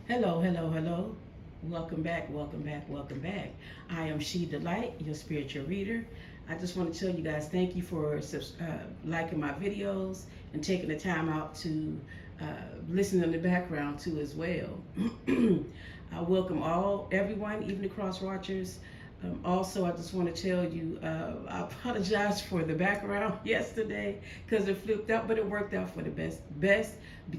Hello, hello, hello. Welcome back, welcome back, welcome back. I am She Delight, your spiritual reader. I just want to tell you guys thank you for liking my videos and taking the time out to uh, listen in the background too as well. I welcome everyone, even the cross watchers. Also, I just want to tell you, I apologize for the background yesterday because it flipped out, but it worked out for the best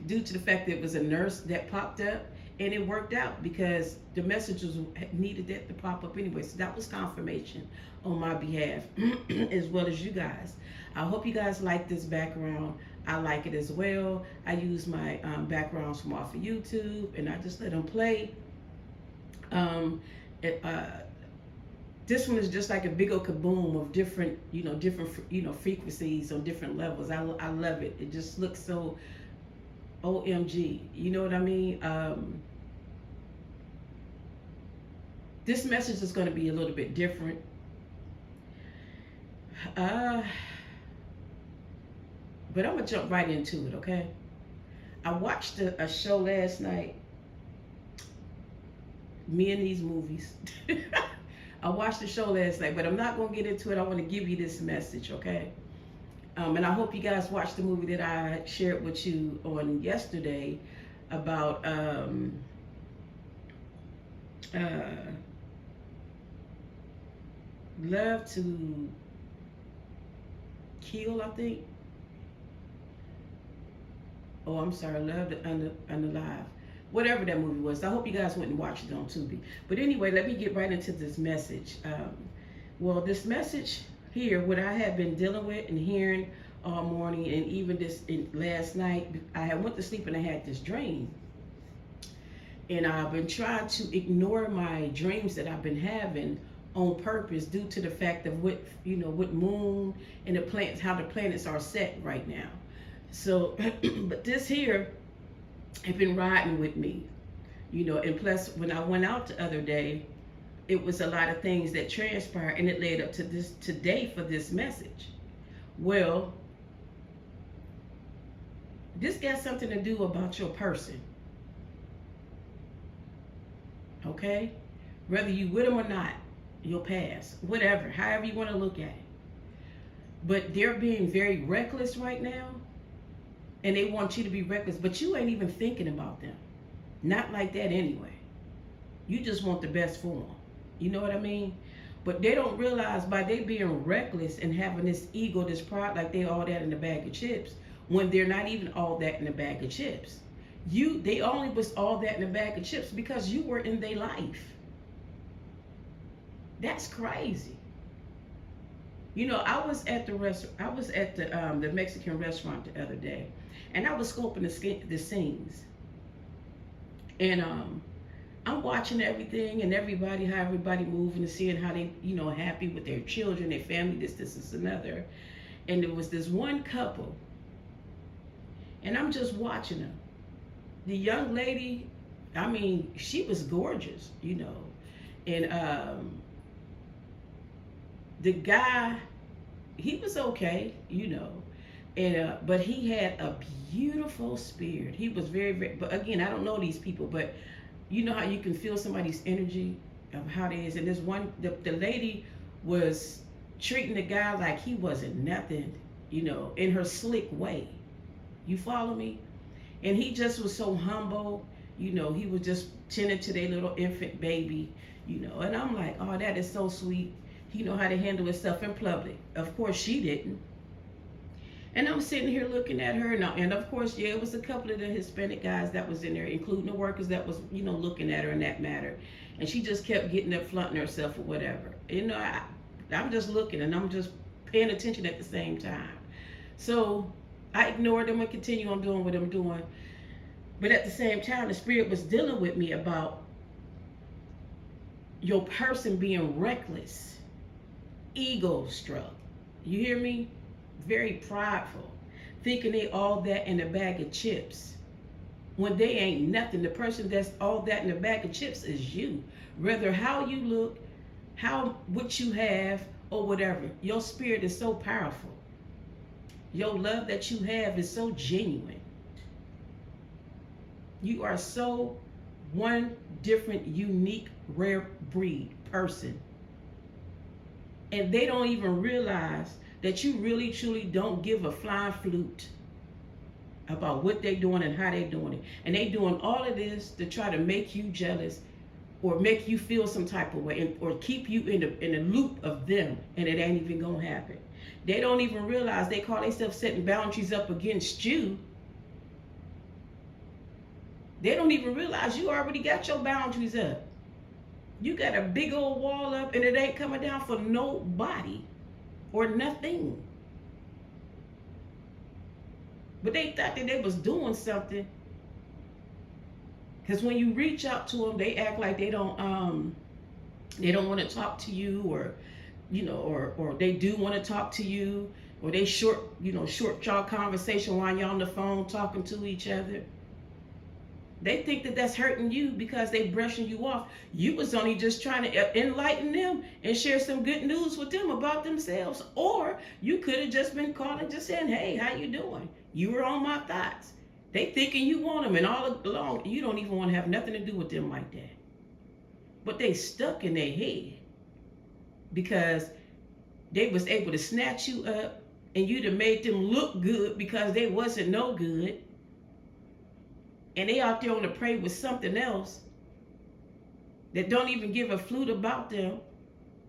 due to the fact that it was a nurse that popped up, and it worked out because the messages needed that to pop up anyway. So that was confirmation on my behalf, as well as you guys. I hope you guys like this background. I like it as well. I use my backgrounds from off of YouTube, and I just let them play. Um, it, this one is just like a big old kaboom of different frequencies on different levels. I love it. It just looks so OMG. You know what I mean? This message is going to be a little bit different. Uh, but I'm going to jump right into it, okay? I watched a show last night, Me and These Movies. I watched the show last night, but I'm not going to get into it. I want to give you this message, okay? And I hope you guys watched the movie that I shared with you on yesterday about uh, Love to Kill, I think. Oh, I'm sorry, Love to Unalive. Whatever that movie was. I hope you guys went and watched it on Tubi. But anyway, let me get right into this message. Well, this message here, what I have been dealing with and hearing all morning, and even last night, I had went to sleep and I had this dream. And I've been trying to ignore my dreams that I've been having on purpose due to the fact of what moon and the planets, how the planets are set right now. So, but this here had been riding with me, and plus when I went out the other day, it was a lot of things that transpired and it led up to this today for this message. Well, this got something to do about your person, okay? Whether you with them or not, your past, whatever, however you want to look at it. But they're being very reckless right now, and they want you to be reckless, but you ain't even thinking about them. Not like that anyway. You just want the best for them. You know what I mean? But they don't realize by they being reckless and having this ego, this pride, like they all that in a bag of chips, when they're not even all that in a bag of chips. They only was all that in a bag of chips because you were in their life. That's crazy. I was at the Mexican restaurant the other day, and I was scoping the scenes, and I'm watching everything and everybody, how everybody moving and seeing how they, happy with their children, their family, this, another. And there was this one couple, and I'm just watching them. The young lady, I mean, she was gorgeous, and the guy, he was okay, and but he had a beautiful spirit. He was very, very. But again, I don't know these people, but you know how you can feel somebody's energy of how they is. And this one, the lady was treating the guy like he wasn't nothing, in her slick way. You follow me? And he just was so humble. He was just tending to their little infant baby, And I'm like, oh, that is so sweet. He know how to handle himself in public. Of course, she didn't. And I'm sitting here looking at her now, and of course, yeah, it was a couple of the Hispanic guys that was in there, including the workers that was, looking at her in that matter. And she just kept getting up, flaunting herself or whatever. I'm just looking and I'm just paying attention at the same time. So I ignored them and continue on doing what I'm doing. But at the same time, the spirit was dealing with me about your person being reckless, ego struck. You hear me? Very prideful, thinking they all that in a bag of chips when they ain't nothing. The person that's all that in a bag of chips is you. Whether how you look, what you have, or whatever. Your spirit is so powerful. Your love that you have is so genuine. You are so one different, unique, rare breed person. And they don't even realize that you really, truly don't give a flying flute about what they're doing and how they're doing it. And they doing all of this to try to make you jealous or make you feel some type of way, or keep you in the loop of them, and it ain't even gonna happen. They don't even realize they call themselves setting boundaries up against you. They don't even realize you already got your boundaries up. You got a big old wall up, and it ain't coming down for nobody or nothing. But they thought that they was doing something, because when you reach out to them, they act like they don't want to talk to you, or or they do want to talk to you, or they short y'all conversation while y'all on the phone talking to each other. They think that that's hurting you because they brushing you off. You was only just trying to enlighten them and share some good news with them about themselves. Or you could have just been calling, just saying, hey, how you doing? You were on my thoughts. They thinking you want them, and all along, you don't even want to have nothing to do with them like that. But they stuck in their head because they was able to snatch you up, and you'd have made them look good because they wasn't no good. And they out there on the prey with something else that don't even give a flute about them.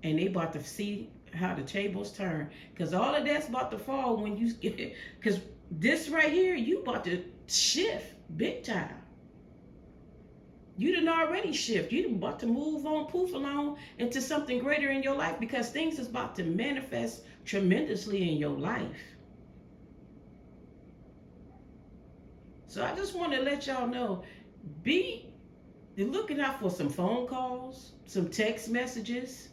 And they about to see how the tables turn. Because all of that's about to fall when you get, because this right here, you about to shift big time. You done already shift. You done about to move on, poof along into something greater in your life, because things is about to manifest tremendously in your life. So I just want to let y'all know, be looking out for some phone calls, some text messages.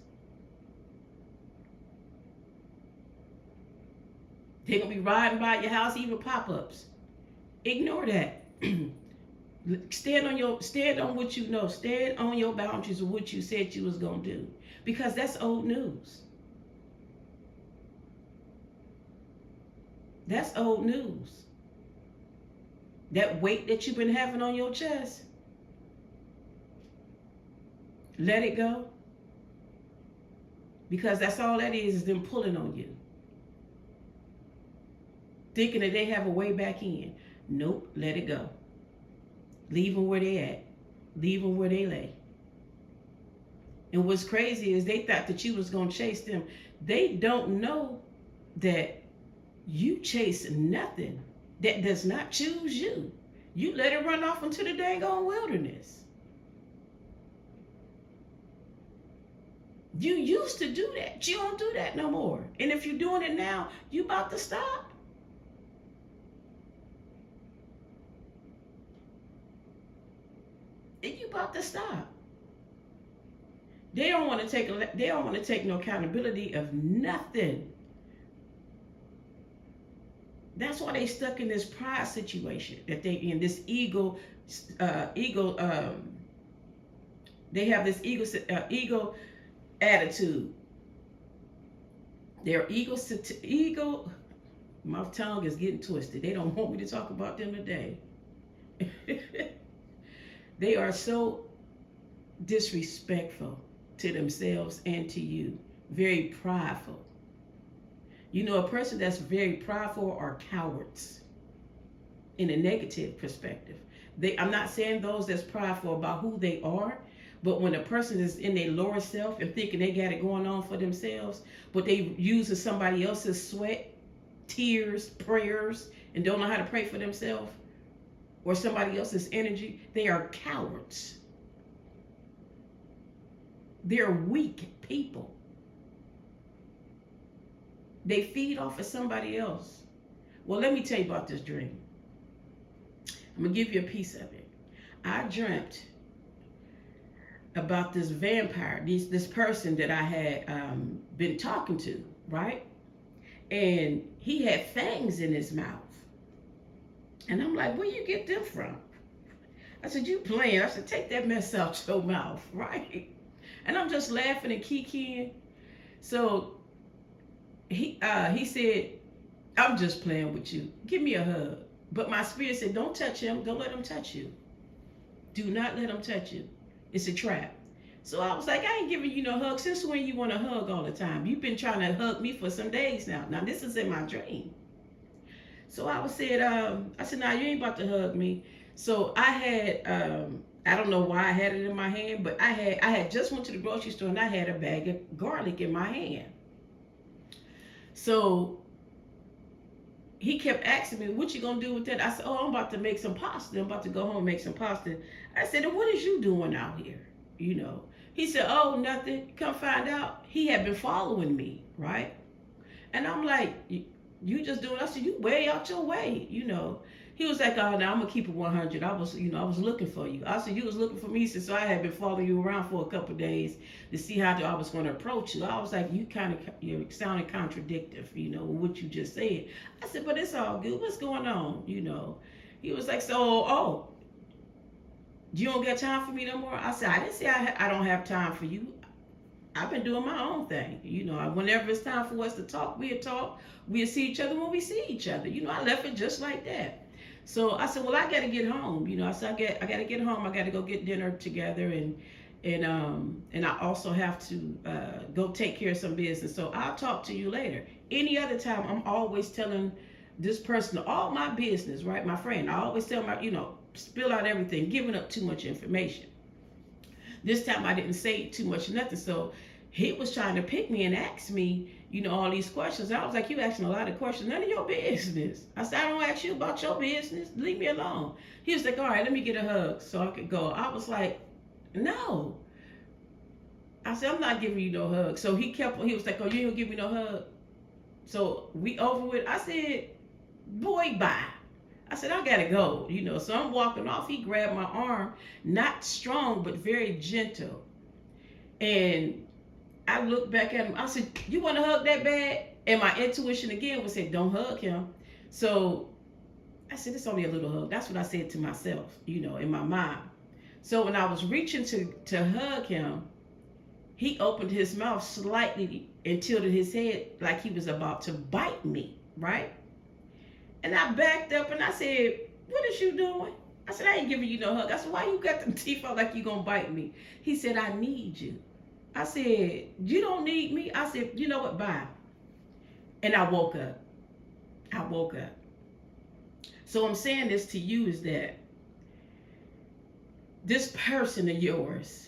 They're going to be riding by your house, even pop-ups. Ignore that. Stand on what you know. Stand on your boundaries of what you said you was going to do. Because that's old news. That's old news. That weight that you've been having on your chest, let it go. Because that's all that is them pulling on you. Thinking that they have a way back in. Nope, let it go. Leave them where they at. Leave them where they lay. And what's crazy is they thought that you was going to chase them. They don't know that you chase nothing that does not choose you. You let it run off into the dang old wilderness. You used to do that. You don't do that no more. And if you're doing it now, you about to stop. And you about to stop. They don't want to take no accountability of nothing. That's why they stuck in this pride situation that they in, this ego. They have this ego attitude. Their ego. My tongue is getting twisted. They don't want me to talk about them today. They are so disrespectful to themselves and to you. Very prideful. You know, a person that's very prideful are cowards in a negative perspective. I'm not saying those that's prideful about who they are, but when a person is in their lower self and thinking they got it going on for themselves, but they using somebody else's sweat, tears, prayers, and don't know how to pray for themselves, or somebody else's energy, they are cowards. They're weak people. They feed off of somebody else. Well, let me tell you about this dream. I'm going to give you a piece of it. I dreamt about this vampire, this person that I had been talking to, right? And he had fangs in his mouth. And I'm like, where you get them from? I said, you playing. I said, take that mess out your mouth, right? And I'm just laughing and kikiing. So he said, I'm just playing with you. Give me a hug. But my spirit said, don't touch him. Don't let him touch you. Do not let them touch you. It's a trap. So I was like, I ain't giving you no hug. Since when you want to hug all the time? You've been trying to hug me for some days now. Now this is in my dream. So I said, nah, you ain't about to hug me. So I had, I don't know why I had it in my hand, but I had just went to the grocery store and I had a bag of garlic in my hand. So he kept asking me, what you gonna do with that? I said, oh, I'm about to make some pasta. I'm about to go home and make some pasta. I said, and what is you doing out here? You know. He said, oh, nothing. Come find out. He had been following me, right? And I'm like, you just doing? I said, you way out your way, you know. He was like, oh, now I'm gonna keep it 100. I was looking for you. I said, you was looking for me. He said, so I had been following you around for a couple of days to see how I was gonna approach you. I was like, you're sounding contradictory, you know, what you just said. I said, but it's all good. What's going on, you know? He was like, so, oh, you don't got time for me no more? I said, I didn't say I don't have time for you. I've been doing my own thing. You know, whenever it's time for us to talk, we'll talk. We'll see each other when we see each other. You know, I left it just like that. So I said, well, I got to get home. You know, I said, I got to get home. I got to go get dinner together. And I also have to go take care of some business. So I'll talk to you later. Any other time, I'm always telling this person all my business, right? My friend, I always tell my, you know, spill out everything, giving up too much information. This time I didn't say too much, nothing. So he was trying to pick me and ask me, you know, all these questions. I was like, you asking a lot of questions, none of your business. I said, I don't ask you about your business. Leave me alone. He was like, all right, let me get a hug so I could go. I was like, no. I said, I'm not giving you no hug. So he was like, oh, you ain't gonna give me no hug? So we over with. I said, boy, bye. I said, I gotta go, you know. So I'm walking off. He grabbed my arm, not strong, but very gentle. And I looked back at him. I said, you want to hug that bad? And my intuition again would say, don't hug him. So I said, it's only a little hug. That's what I said to myself, you know, in my mind. So when I was reaching to hug him, he opened his mouth slightly and tilted his head like he was about to bite me, right? And I backed up and I said, what is you doing? I said, I ain't giving you no hug. I said, why you got them teeth out like you gonna bite me? He said, I need you. I said, you don't need me? I said, you know what, bye. And I woke up. So I'm saying this to you is that this person of yours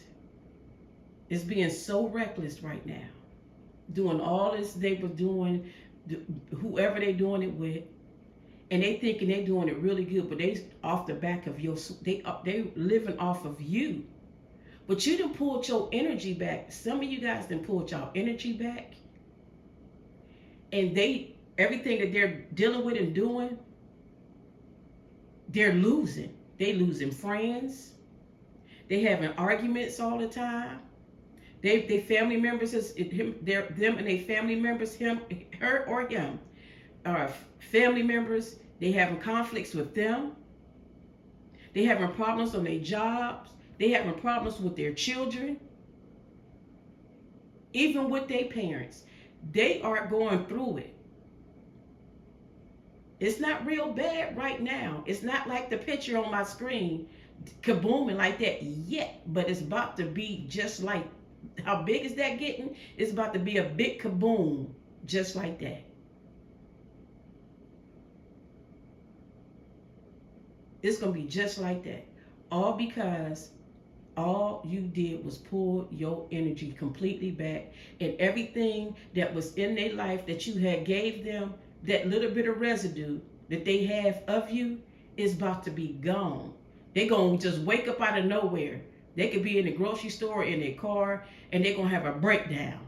is being so reckless right now, doing all this they were doing, whoever they doing it with, and they thinking they doing it really good, but they off the back of they living off of you. But you done pulled your energy back. Some of you guys done pulled your energy back, and everything that they're dealing with and doing, they're losing. They losing friends. They having arguments all the time. They family members them and their family members, her or him, are family members. They having conflicts with them. They having problems on their jobs. They having problems with their children. Even with their parents. They are going through it. It's not real bad right now. It's not like the picture on my screen kabooming like that yet, but it's about to be just like, how big is that getting? It's about to be a big kaboom just like that. It's going to be just like that. All because all you did was pull your energy completely back, and everything that was in their life that you had gave them, that little bit of residue that they have of you, is about to be gone. They're going to just wake up out of nowhere. They could be in the grocery store, in their car, and they're going to have a breakdown.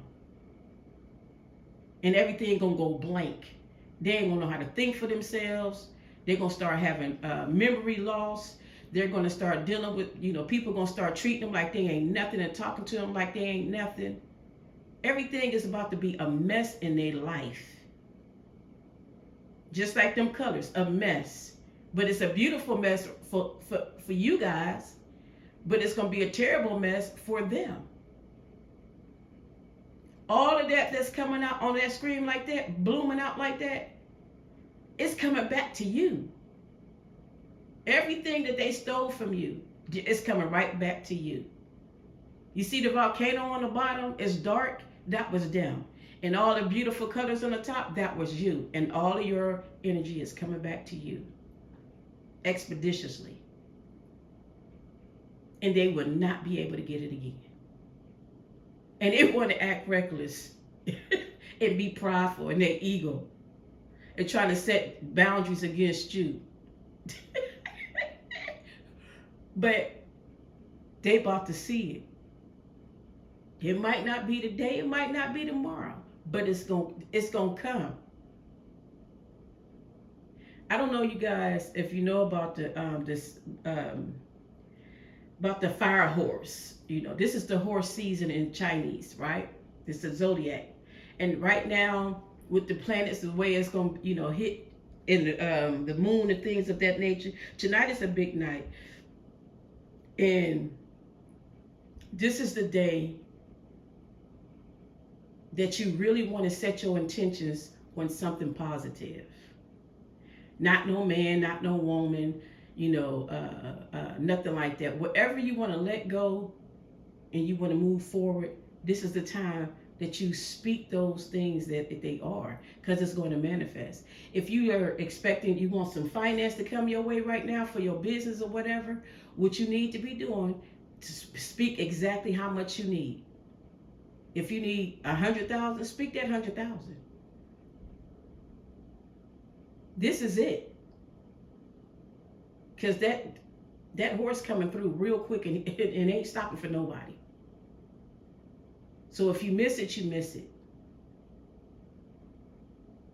And everything going to go blank. They ain't going to know how to think for themselves. They're going to start having memory loss. They're going to start dealing with, people going to start treating them like they ain't nothing and talking to them like they ain't nothing. Everything is about to be a mess in their life. Just like them colors, a mess. But it's a beautiful mess for you guys. But it's going to be a terrible mess for them. All of that's coming out on that screen like that, blooming out like that, it's coming back to you. Everything that they stole from you, It's coming right back to you. You see the volcano on the bottom? It's dark. That was them. And all the beautiful colors on the top, that was you. And all of your energy is coming back to you expeditiously. And they would not be able to get it again. And they want to act reckless and be prideful in their ego and trying to set boundaries against you. But they about to see it. It might not be today, it might not be tomorrow, but it's gonna come. I don't know, you guys, if you know about the about the fire horse. You know, this is the horse season in Chinese, right? This is the zodiac, and right now with the planets, the way it's gonna, you know, hit in the moon and things of that nature. Tonight is a big night, and this is the day that you really want to set your intentions on something positive. Not no man, not no woman, you know, nothing like that. Whatever you want to let go and you want to move forward, this is the time that you speak those things that they are, because it's going to manifest. If you are expecting, you want some finance to come your way right now for your business or whatever, what you need to be doing to speak exactly how much you need. If you need 100,000, speak that 100,000. This is it, because that horse coming through real quick, and it ain't stopping for nobody. So if you miss it, you miss it.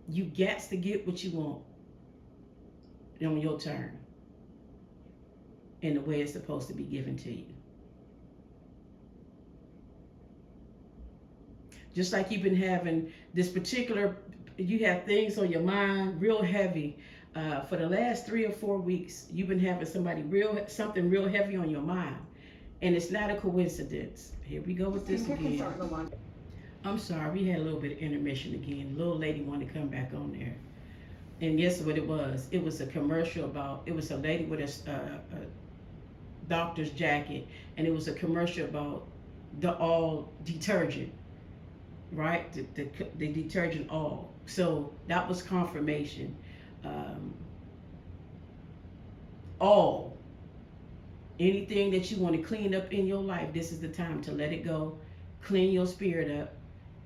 You got to get what you want on your turn, in the way it's supposed to be given to you. Just like you've been having this particular, you have things on your mind real heavy. For the last 3 or 4 weeks, you've been having something real heavy on your mind. And it's not a coincidence. Here we go with this again. I'm sorry, we had a little bit of intermission again. The little lady wanted to come back on there. And guess what it was? It was a commercial about, it was a lady with a doctor's jacket. And it was a commercial about the all detergent. Right, the detergent all. So that was confirmation. All, anything that you want to clean up in your life, this is the time to let it go, clean your spirit up,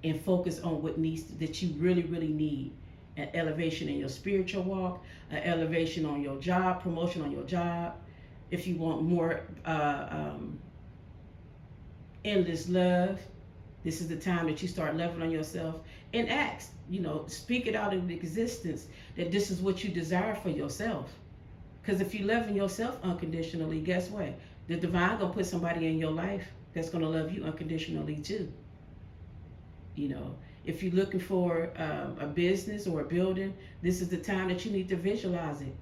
and focus on what that you really, really need. An elevation in your spiritual walk, an elevation on your job, promotion on your job. If you want more endless love, this is the time that you start loving on yourself and ask, you know, speak it out into existence that this is what you desire for yourself. Because if you loving yourself unconditionally, guess what? The divine gonna put somebody in your life that's gonna love you unconditionally too. You know, if you're looking for a business or a building, this is the time that you need to visualize it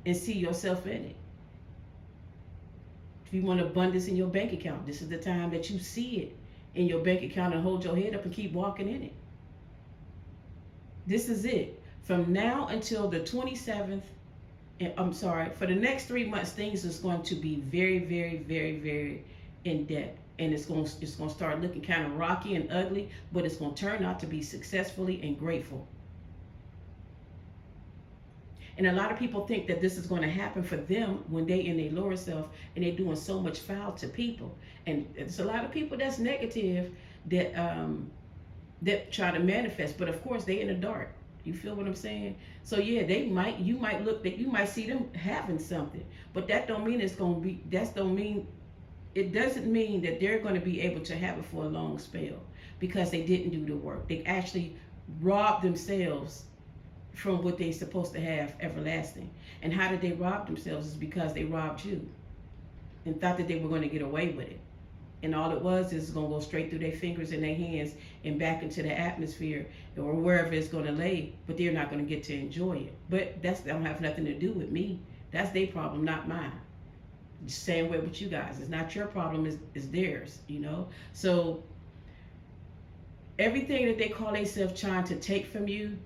and see yourself in it. If you want abundance in your bank account, this is the time that you see it in your bank account and hold your head up and keep walking in it. This is it. From now until the 27th, and I'm sorry, for the next 3 months, things is going to be very, very, very, very in depth. And it's going to start looking kind of rocky and ugly, but it's going to turn out to be successfully and grateful. And a lot of people think that this is going to happen for them when they in their lower self and they're doing so much foul to people. And it's a lot of people that's negative that that try to manifest, but of course they in the dark. You feel what I'm saying? So yeah, you might see them having something, but that don't mean it's going to be. It doesn't mean that they're going to be able to have it for a long spell, because they didn't do the work. They actually robbed themselves from what they're supposed to have everlasting. And how did they rob themselves? Is because they robbed you and thought that they were going to get away with it. And all it was is going to go straight through their fingers and their hands and back into the atmosphere or wherever it's going to lay, but they're not going to get to enjoy it. But that don't have nothing to do with me. That's their problem, not mine. Same way with you guys. It's not your problem, it's theirs, you know? So everything that they call themselves trying to take from you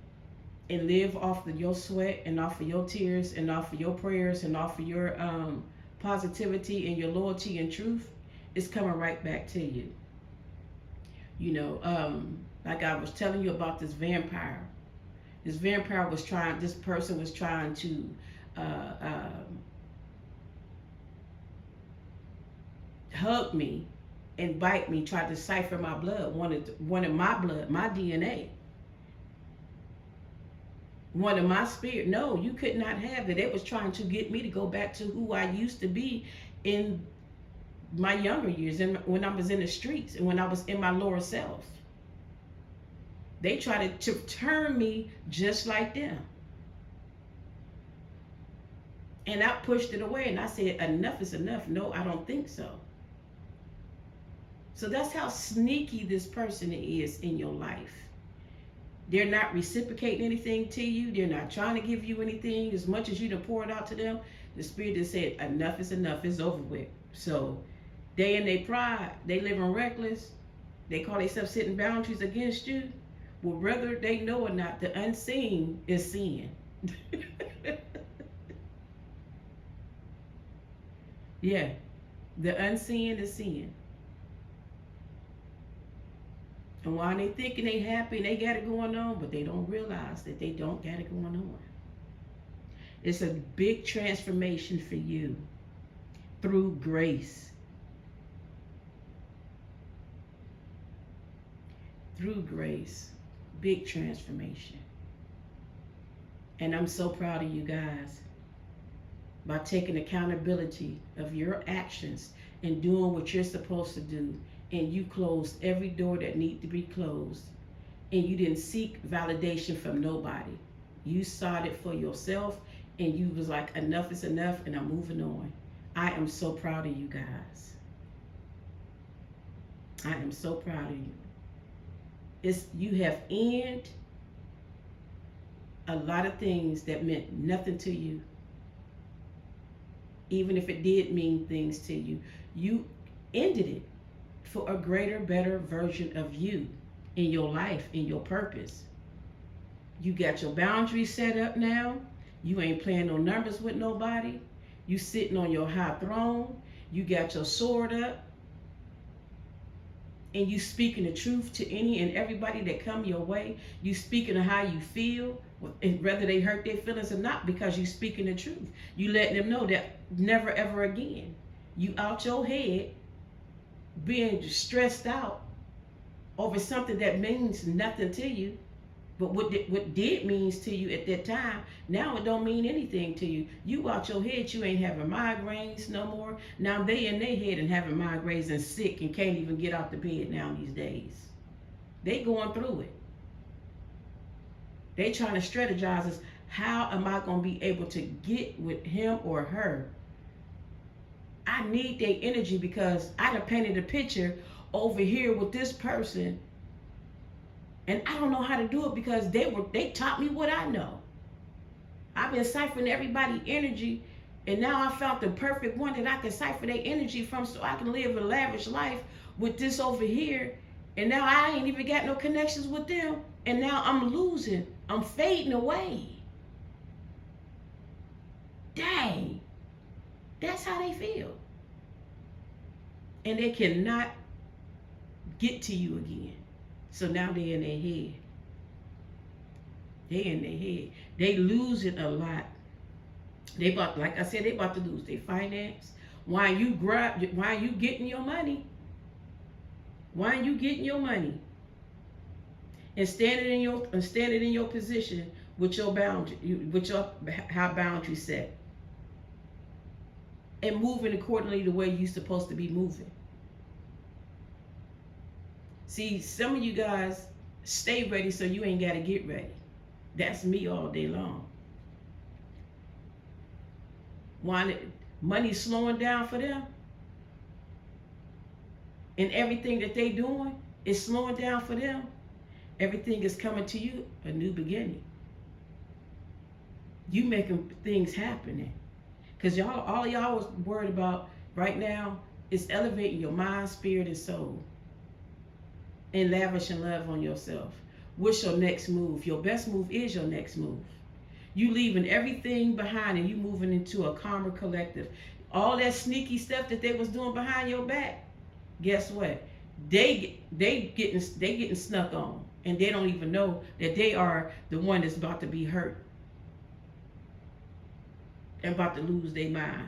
and live off of your sweat and off of your tears and off of your prayers and off of your positivity and your loyalty and truth, it's coming right back to you. You know, like I was telling you about this vampire. This person was trying to uh, hug me and bite me, tried to cipher my blood, wanted my blood, my DNA, wanted my spirit. No, you could not have it. It was trying to get me to go back to who I used to be in my younger years, and when I was in the streets and when I was in my lower self. They tried to turn me just like them. And I pushed it away and I said, enough is enough. No, I don't think so. So that's how sneaky this person is in your life. They're not reciprocating anything to you. They're not trying to give you anything. As much as you done pour it out to them, the Spirit has said, enough is enough. It's over with. So they in their pride, they living reckless. They call themselves setting boundaries against you. Well, whether they know or not, the unseen is sin. Yeah, the unseen is sin. And while they thinking they happy and they got it going on, but they don't realize that they don't got it going on. It's a big transformation for you through grace. Through grace. Big transformation. And I'm so proud of you guys. By taking accountability of your actions and doing what you're supposed to do, and you closed every door that needed to be closed, and you didn't seek validation from nobody. You sought it for yourself, and you was like, enough is enough, and I'm moving on. I am so proud of you guys. I am so proud of you. You have ended a lot of things that meant nothing to you. Even if it did mean things to you, you ended it for a greater, better version of you in your life, in your purpose. You got your boundaries set up now. You ain't playing no numbers with nobody. You sitting on your high throne. You got your sword up. And you speaking the truth to any and everybody that come your way. You speaking of how you feel, and whether they hurt their feelings or not, because you speaking the truth. You letting them know that never ever again. You out your head being stressed out over something that means nothing to you. But what did means to you at that time, now it don't mean anything to you. You out your head, you ain't having migraines no more. Now they in their head and having migraines and sick and can't even get out the bed now these days. They going through it. They trying to strategize as, how am I going to be able to get with him or her? I need their energy because I done painted a picture over here with this person. And I don't know how to do it because they taught me what I know. I've been ciphering everybody's energy, and now I found the perfect one that I can cipher their energy from, so I can live a lavish life with this over here. And now I ain't even got no connections with them. And now I'm losing. I'm fading away. Dang. That's how they feel. And they cannot get to you again. So now they're in their head. They in their head. They losing a lot. They like I said, they about to lose their finance. Why you getting your money? Why are you getting your money? And standing in your position with your boundary, with your how boundaries set. And moving accordingly the way you're supposed to be moving. See, some of you guys stay ready so you ain't got to get ready. That's me all day long. Why money's slowing down for them, and everything that they doing is slowing down for them. Everything is coming to you, a new beginning. You making things happening. Because all y'all was worried about right now is elevating your mind, spirit, and soul. And lavishing love on yourself. What's your next move? Your best move is your next move. You leaving everything behind and you moving into a calmer collective. all that sneaky stuff that they was doing behind your back, guess what? They getting snuck on, and they don't even know that they are the one that's about to be hurt and about to lose their mind.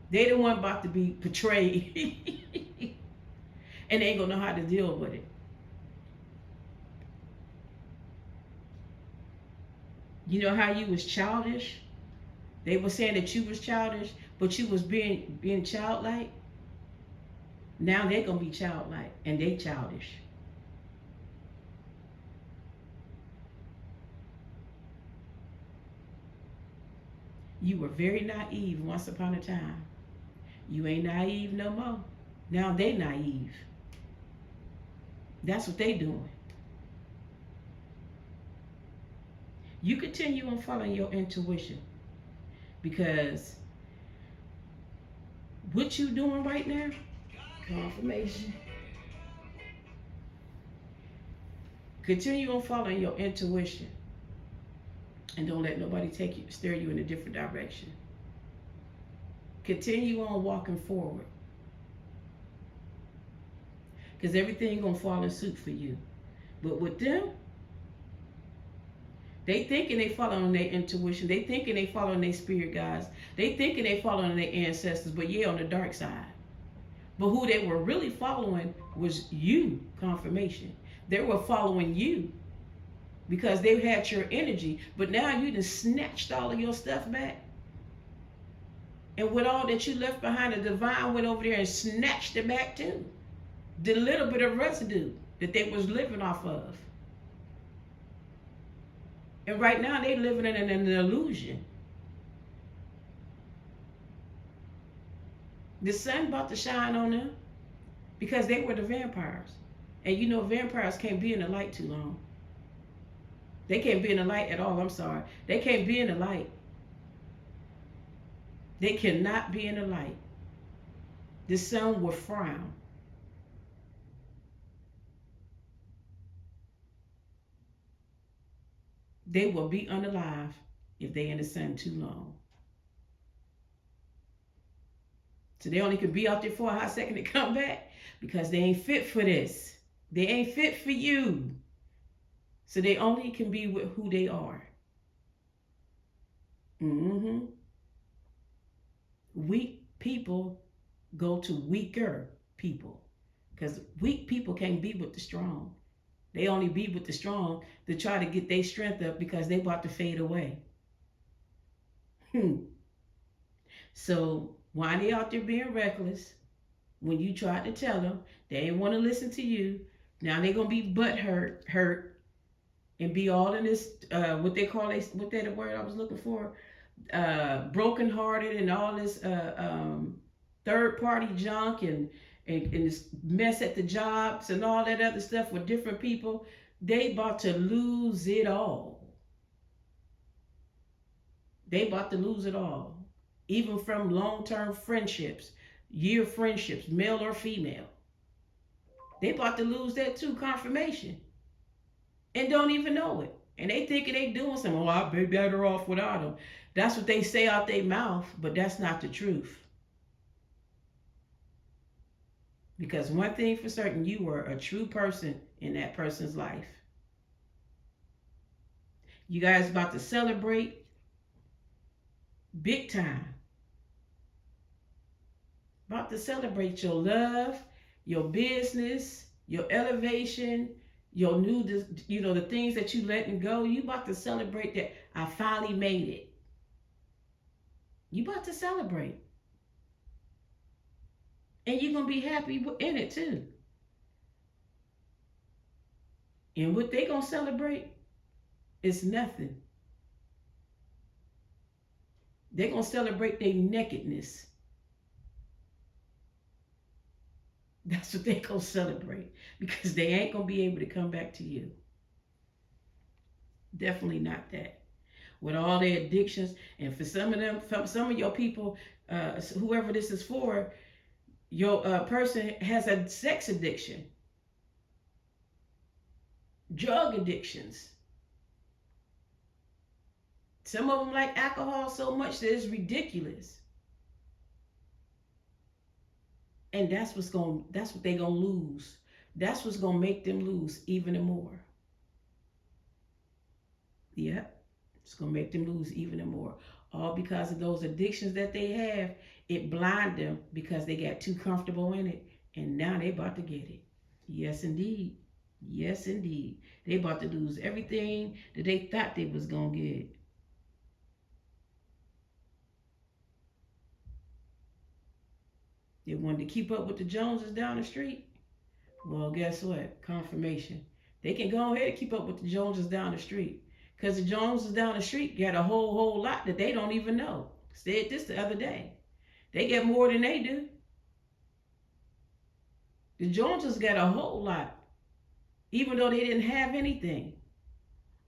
They the one about to be betrayed, and they ain't gonna know how to deal with it. You know how you was childish? They were saying that you was childish, but you was being childlike. Now they're gonna be childlike, and they childish. You were very naive once upon a time. You ain't naive no more. Now they naive. That's what they doing. You continue on following your intuition, because what you doing right now, confirmation. Continue on following your intuition, and don't let nobody steer you in a different direction. Continue on walking forward, because everything gonna fall in suit for you. But with them, they thinking they following their intuition. They thinking they following their spirit guides. They thinking they following their ancestors, but yeah, on the dark side. But who they were really following was you, confirmation. They were following you because they had your energy. But now you just snatched all of your stuff back. And with all that you left behind, the divine went over there and snatched it back too. The little bit of residue that they was living off of. And right now they living in an illusion. The sun about to shine on them because they were the vampires. And you know vampires can't be in the light too long. They can't be in the light at all, I'm sorry. They can't be in the light. They cannot be in the light. The sun will frown. They will be unalive if they in the sun too long. So they only can be out there for a hot second to come back because they ain't fit for this. They ain't fit for you. So they only can be with who they are. Weak people go to weaker people because weak people can't be with the strong. They only be with the strong to try to get their strength up because they about to fade away. So why they out there being reckless when you tried to tell them they ain't want to listen to you? Now they gonna be butt hurt, and be all in this what they call what that word I was looking for, broken hearted, and all this third party junk and this mess at the jobs and all that other stuff with different people. They about to lose it all. They about to lose it all. Even from long-term friendships, year friendships, male or female. They about to lose that too, confirmation. And don't even know it. And they thinking they doing something. Oh, I'd be better off without them. That's what they say out their mouth, but that's not the truth. Because one thing for certain, you were a true person in that person's life. You guys about to celebrate big time. About to celebrate your love, your business, your elevation, your new, the things that you letting go. You about to celebrate that I finally made it. You about to celebrate. And you're going to be happy in it too. And what they going to celebrate is nothing. They're going to celebrate their nakedness. That's what they're going to celebrate, because they ain't going to be able to come back to you. Definitely not that. With all their addictions, and for some of them, some of your people, whoever this is for, your person has a sex addiction, drug addictions. Some of them like alcohol so much that it's ridiculous. And that's what they gonna lose. That's what's gonna make them lose even more. Yep. It's gonna make them lose even more. All because of those addictions that they have. It blind them because they got too comfortable in it. And now they about to get it. Yes indeed. Yes indeed. They about to lose everything that they thought they was gonna get. They wanted to keep up with the Joneses down the street. Well, guess what? Confirmation. They can go ahead and keep up with the Joneses down the street. Because the Joneses down the street got a whole lot that they don't even know. Said this the other day. They get more than they do. The Joneses got a whole lot, even though they didn't have anything.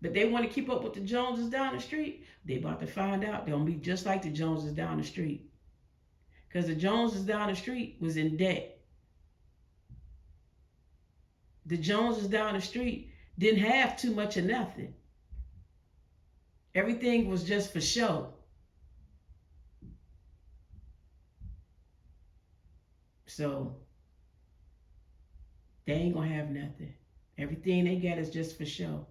But they want to keep up with the Joneses down the street. They about to find out they'll be just like the Joneses down the street. Because the Joneses down the street was in debt. The Joneses down the street didn't have too much of nothing. Everything was just for show. So they ain't gonna have nothing. Everything they got is just for show.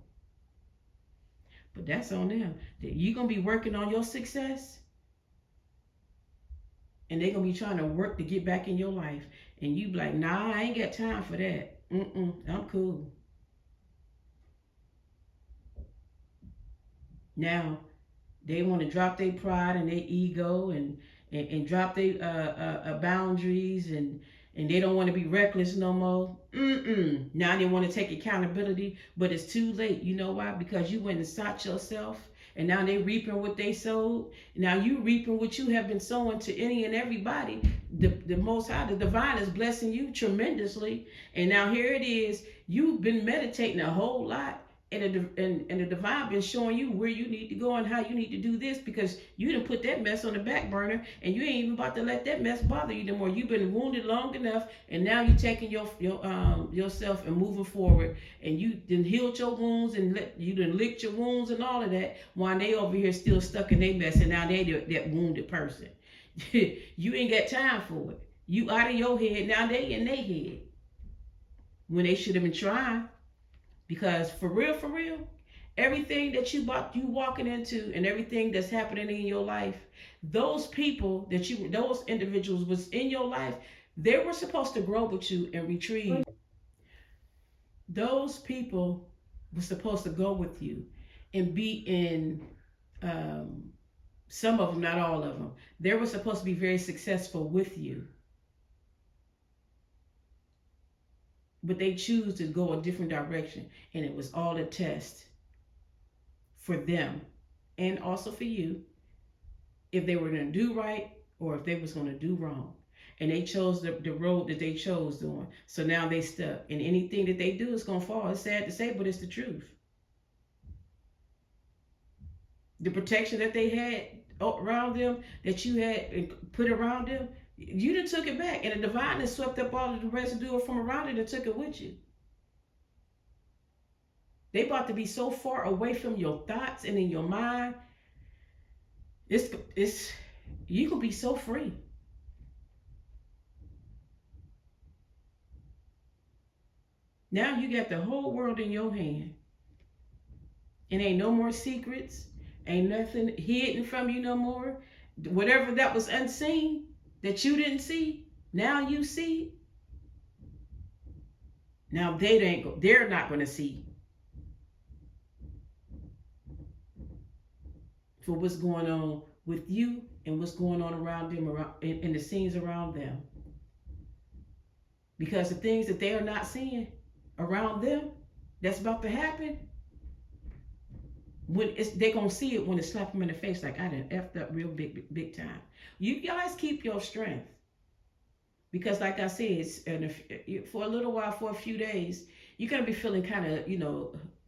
But that's on them. You're gonna be working on your success, and they're gonna be trying to work to get back in your life. And you be like, nah, I ain't got time for that. I'm cool. Now, they want to drop their pride and their ego and drop their boundaries and they don't want to be reckless no more. Now they want to take accountability, but it's too late. You know why? Because you went and sought yourself, and now they reaping what they sowed. Now you reaping what you have been sowing to any and everybody. The Most High, the Divine, is blessing you tremendously, and now here it is. You've been meditating a whole lot. And the Divine been showing you where you need to go and how you need to do this, because you done put that mess on the back burner and you ain't even about to let that mess bother you no more. You've been wounded long enough, and now you taking yourself and moving forward, and you done healed your wounds and you done licked your wounds and all of that, while they over here still stuck in their mess, and now they that wounded person. You ain't got time for it. You out of your head, now they in their head when they should have been trying. Because for real, everything that you walking into and everything that's happening in your life, those people those individuals was in your life, they were supposed to grow with you and retrieve. Those people were supposed to go with you and be in, some of them, not all of them. They were supposed to be very successful with you. But they choose to go a different direction, and it was all a test for them and also for you, if they were going to do right or if they was going to do wrong. And they chose the road that they chose doing. So now they stuck, and anything that they do is going to fall. It's sad to say, but it's the truth. The protection that they had around them, that you had put around them, you done took it back, and the Divine has swept up all of the residue from around it and took it with you. They about to be so far away from your thoughts and in your mind. You can be so free. Now you got the whole world in your hand. And ain't no more secrets. Ain't nothing hidden from you no more. Whatever that was unseen, that you didn't see, now you see. Now they're not going to see for what's going on with you and what's going on around them, in the scenes around them. Because the things that they are not seeing around them, that's about to happen, they're going to see it when it slap them in the face, like, I done effed up real big time. You guys keep your strength. Because like I said, for a little while, for a few days, you're going to be feeling kind of,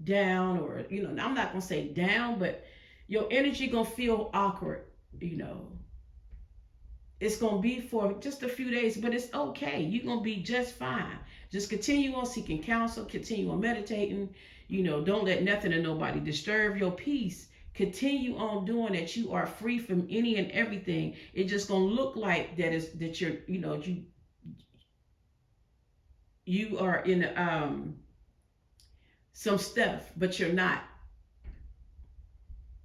down, or, I'm not going to say down, but your energy going to feel awkward, It's going to be for just a few days, but it's okay. You're going to be just fine. Just continue on seeking counsel, continue on meditating. Don't let nothing or nobody disturb your peace, Continue on doing that. You are free from any and everything. It's just gonna look like that you're, you are in some stuff, but you're not.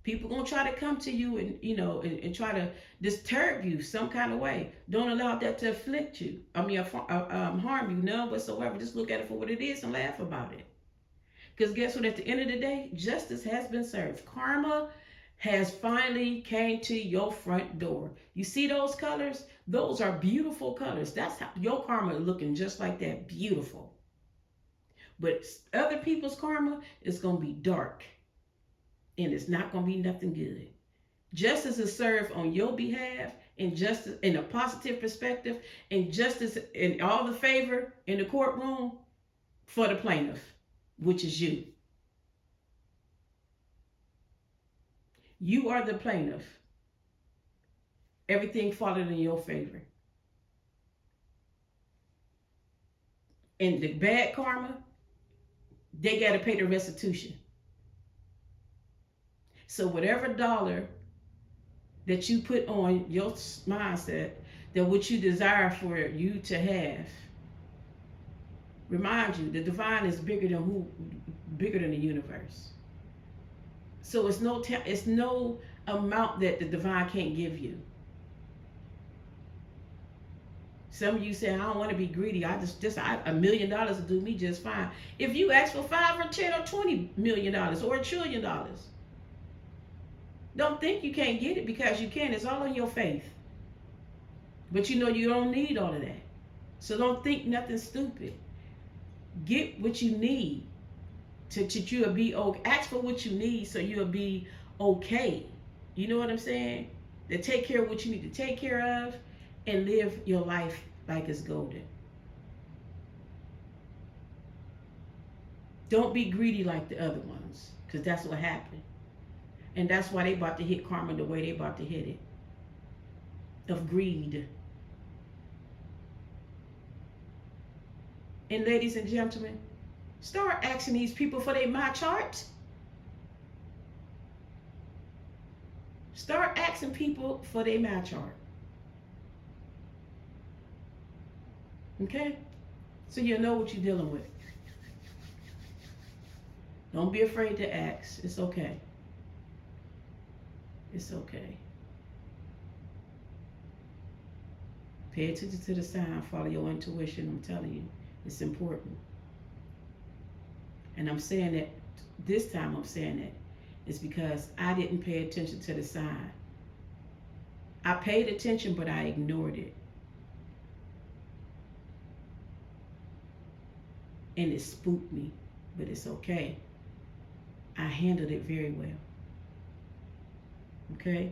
People gonna try to come to you and and try to disturb you some kind of way. Don't allow that to afflict you. Harm you none whatsoever. Just look at it for what it is and laugh about it. Because guess what? At the end of the day, justice has been served. Karma has finally came to your front door. You see those colors? Those are beautiful colors. That's how your karma is looking, just like that, beautiful. But other people's karma is gonna be dark, and it's not gonna be nothing good. Justice is served on your behalf, and justice in a positive perspective, and justice in all the favor in the courtroom for the plaintiff, which is you. You are the plaintiff. Everything followed in your favor. And the bad karma, they got to pay the restitution. So whatever dollar that you put on your mindset, that what you desire for you to have, remind you, the divine is bigger than the universe. So it's no amount that the divine can't give you. Some of you say, I don't want to be greedy. $1 million will do me just fine. If you ask for 5 or 10 or $20 million or $1 trillion, don't think you can't get it, because you can. It's all in your faith. But you don't need all of that. So don't think nothing stupid. Get what you need to you'll be okay. Ask for what you need so you'll be okay. You know what I'm saying? To take care of what you need to take care of and live your life like it's golden. Don't be greedy like the other ones, because that's what happened. And that's why they about to hit karma the way they about to hit it. Of greed. And ladies and gentlemen, start asking these people for their my chart. Start asking people for their my chart. Okay? So you'll know what you're dealing with. Don't be afraid to ask. It's okay. It's okay. Pay attention to the sign. Follow your intuition. I'm telling you. It's important. And I'm saying that, this time I'm saying that, it's because I didn't pay attention to the sign. I paid attention, but I ignored it. And it spooked me, but it's okay. I handled it very well. Okay?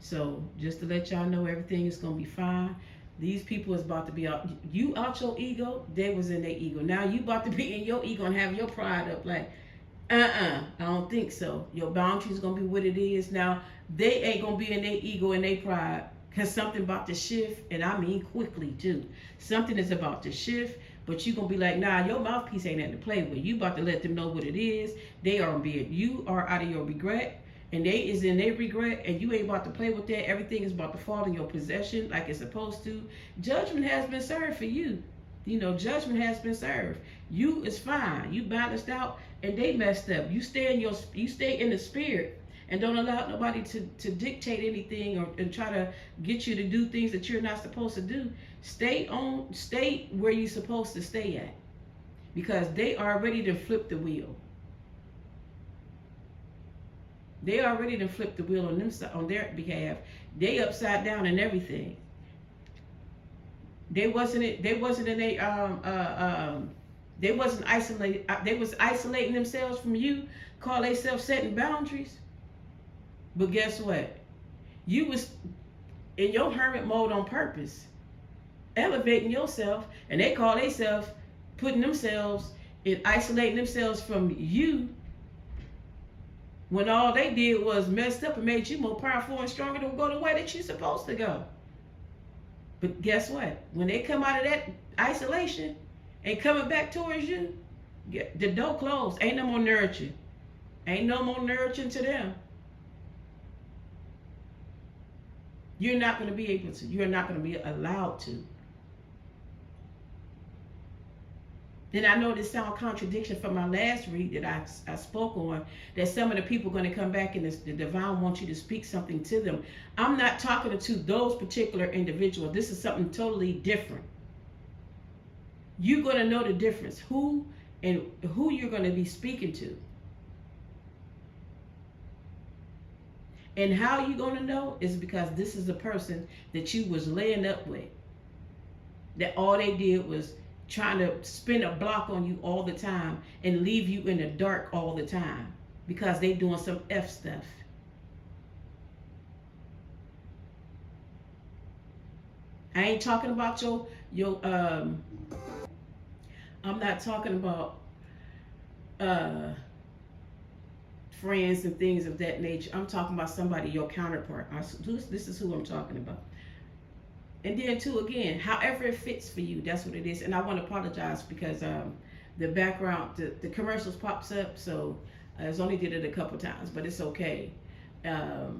So just to let y'all know, everything is going to be fine. These people is about to be out. You out your ego, they was in their ego. Now you about to be in your ego and have your pride up like, I don't think so. Your boundaries going to be what it is. Now, they ain't going to be in their ego and their pride, because something about to shift, and I mean quickly too. Something is about to shift, but you going to be like, nah, your mouthpiece ain't nothing to play with. You about to let them know what it is. They are being, you are out of your regret, and they is in their regret, and you ain't about to play with that. Everything is about to fall in your possession like it's supposed to. Judgment has been served for you. Judgment has been served. You is fine. You balanced out, and they messed up. You stay in the spirit, and don't allow nobody to dictate anything and try to get you to do things that you're not supposed to do. Stay where you're supposed to stay at, because they are ready to flip the wheel. They are ready to flip the wheel on their behalf. They upside down and everything. They wasn't isolated. They was isolating themselves from you. Call themselves setting boundaries. But guess what? You was in your hermit mode on purpose, elevating yourself, and they call themselves putting themselves in isolating themselves from you, when all they did was messed up and made you more powerful and stronger to go the way that you're supposed to go. But guess what? When they come out of that isolation and coming back towards you, the door closed. Ain't no more nurturing. Ain't no more nurturing to them. You're not going to be able to. You're not going to be allowed to. And I know this sound contradiction from my last read that I spoke on, that some of the people are going to come back and the divine wants you to speak something to them. I'm not talking to those particular individuals. This is something totally different. You're going to know the difference, who you're going to be speaking to. And how you're going to know is because this is the person that you was laying up with. That all they did was trying to spin a block on you all the time and leave you in the dark all the time because they doing some F stuff. I ain't talking about your I'm not talking about friends and things of that nature. I'm talking about somebody, your counterpart. This is who I'm talking about. And then too, again, however it fits for you, that's what it is. And I want to apologize because the background, the commercials pops up, so I only did it a couple times, but it's okay. I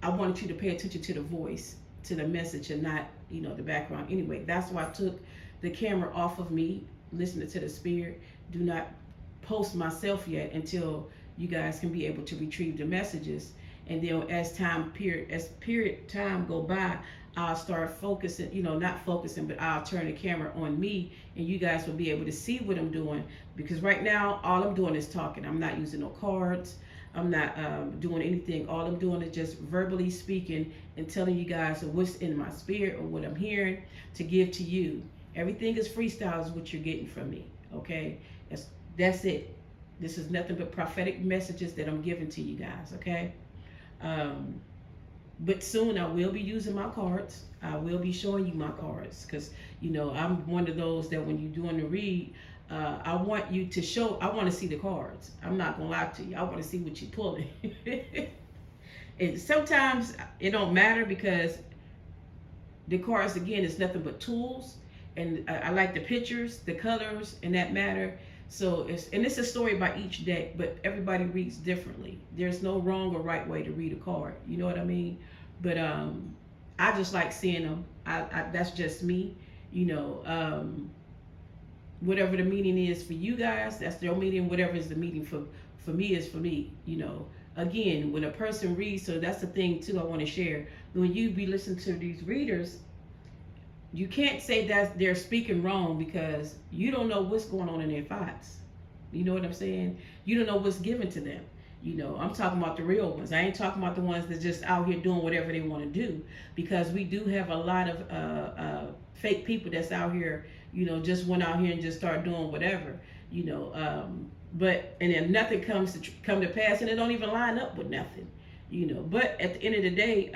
wanted you to pay attention to the voice, to the message, and not, the background. Anyway, that's why I took the camera off of me, listening to the spirit. Do not post myself yet until you guys can be able to retrieve the messages. And then as period time go by, I'll start focusing, not focusing, but I'll turn the camera on me, and you guys will be able to see what I'm doing. Because right now, all I'm doing is talking. I'm not using no cards. I'm not doing anything. All I'm doing is just verbally speaking and telling you guys what's in my spirit or what I'm hearing to give to you. Everything is freestyle is what you're getting from me, okay? That's it. This is nothing but prophetic messages that I'm giving to you guys, okay? But soon I will be using my cards. I will be showing you my cards because, I'm one of those that when you're doing the read, I want you to show, I want to see the cards. I'm not going to lie to you. I want to see what you're pulling. And sometimes it don't matter because the cards, again, is nothing but tools. And I like the pictures, the colors, and that matter. So it's a story by each deck, but everybody reads differently. There's no wrong or right way to read a card. You know what I mean? But I just like seeing them. That's just me. Whatever the meaning is for you guys, that's their meaning. Whatever is the meaning for me is for me. Again, when a person reads, so that's the thing too I want to share. When you be listening to these readers, you can't say that they're speaking wrong because you don't know what's going on in their thoughts. You know what I'm saying? You don't know what's given to them. I'm talking about the real ones. I ain't talking about the ones that just out here doing whatever they want to do, because we do have a lot of fake people that's out here, just went out here and just start doing whatever, but and then nothing come to pass, and it don't even line up with nothing, But at the end of the day,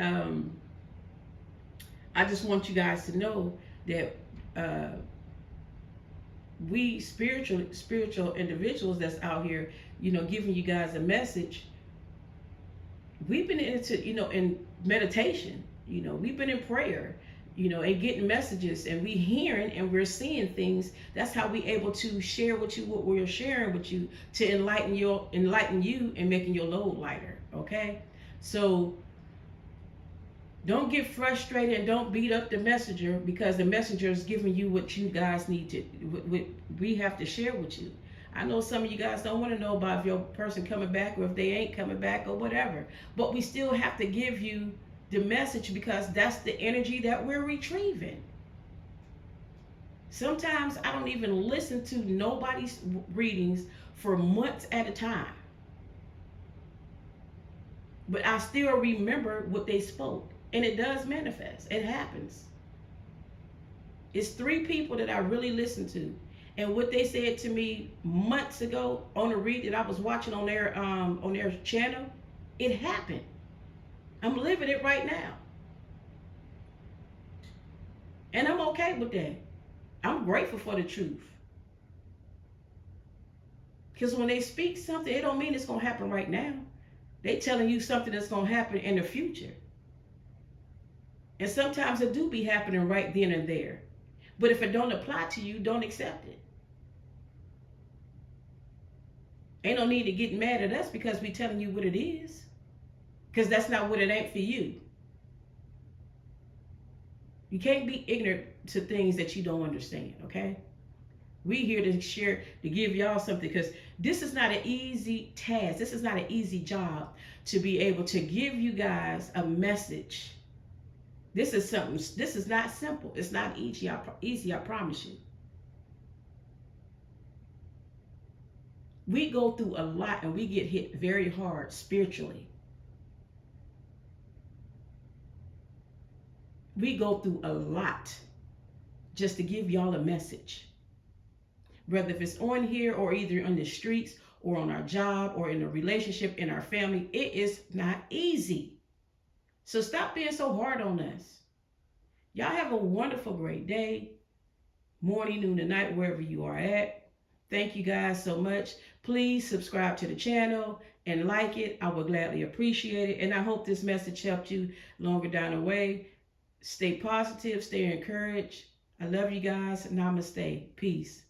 I just want you guys to know that we spiritual individuals that's out here, giving you guys a message. We've been into, in meditation, we've been in prayer, and getting messages, and we hearing and we're seeing things. That's how we able to share with you what we're sharing with you to enlighten you and making your load lighter. Okay, so don't get frustrated and don't beat up the messenger, because the messenger is giving you what you guys need to, what we have to share with you. I know some of you guys don't want to know about if your person coming back or if they ain't coming back or whatever, but we still have to give you the message because that's the energy that we're retrieving. Sometimes I don't even listen to nobody's readings for months at a time, but I still remember what they spoke. And it does manifest. It happens. It's 3 people that I really listen to. And what they said to me months ago on a read that I was watching on their channel, it happened. I'm living it right now. And I'm okay with that. I'm grateful for the truth. Because when they speak something, it don't mean it's going to happen right now. They telling you something that's going to happen in the future. And sometimes it do be happening right then and there. But if it don't apply to you, don't accept it. Ain't no need to get mad at us because we telling you what it is. because that's not what it ain't for you. You can't be ignorant to things that you don't understand, okay? We here to share, to give y'all something, because this is not an easy task. This is not an easy job to be able to give you guys a message. This is something, this is not simple. It's not easy, I promise you. We go through a lot and we get hit very hard spiritually. We go through a lot just to give y'all a message. Whether if it's on here or either on the streets or on our job or in a relationship in our family, it is not easy. So stop being so hard on us. Y'all have a wonderful, great day, morning, noon, and night, wherever you are at. Thank you guys so much. Please subscribe to the channel and like it. I would gladly appreciate it. And I hope this message helped you longer down the way. Stay positive, stay encouraged. I love you guys. Namaste. Peace.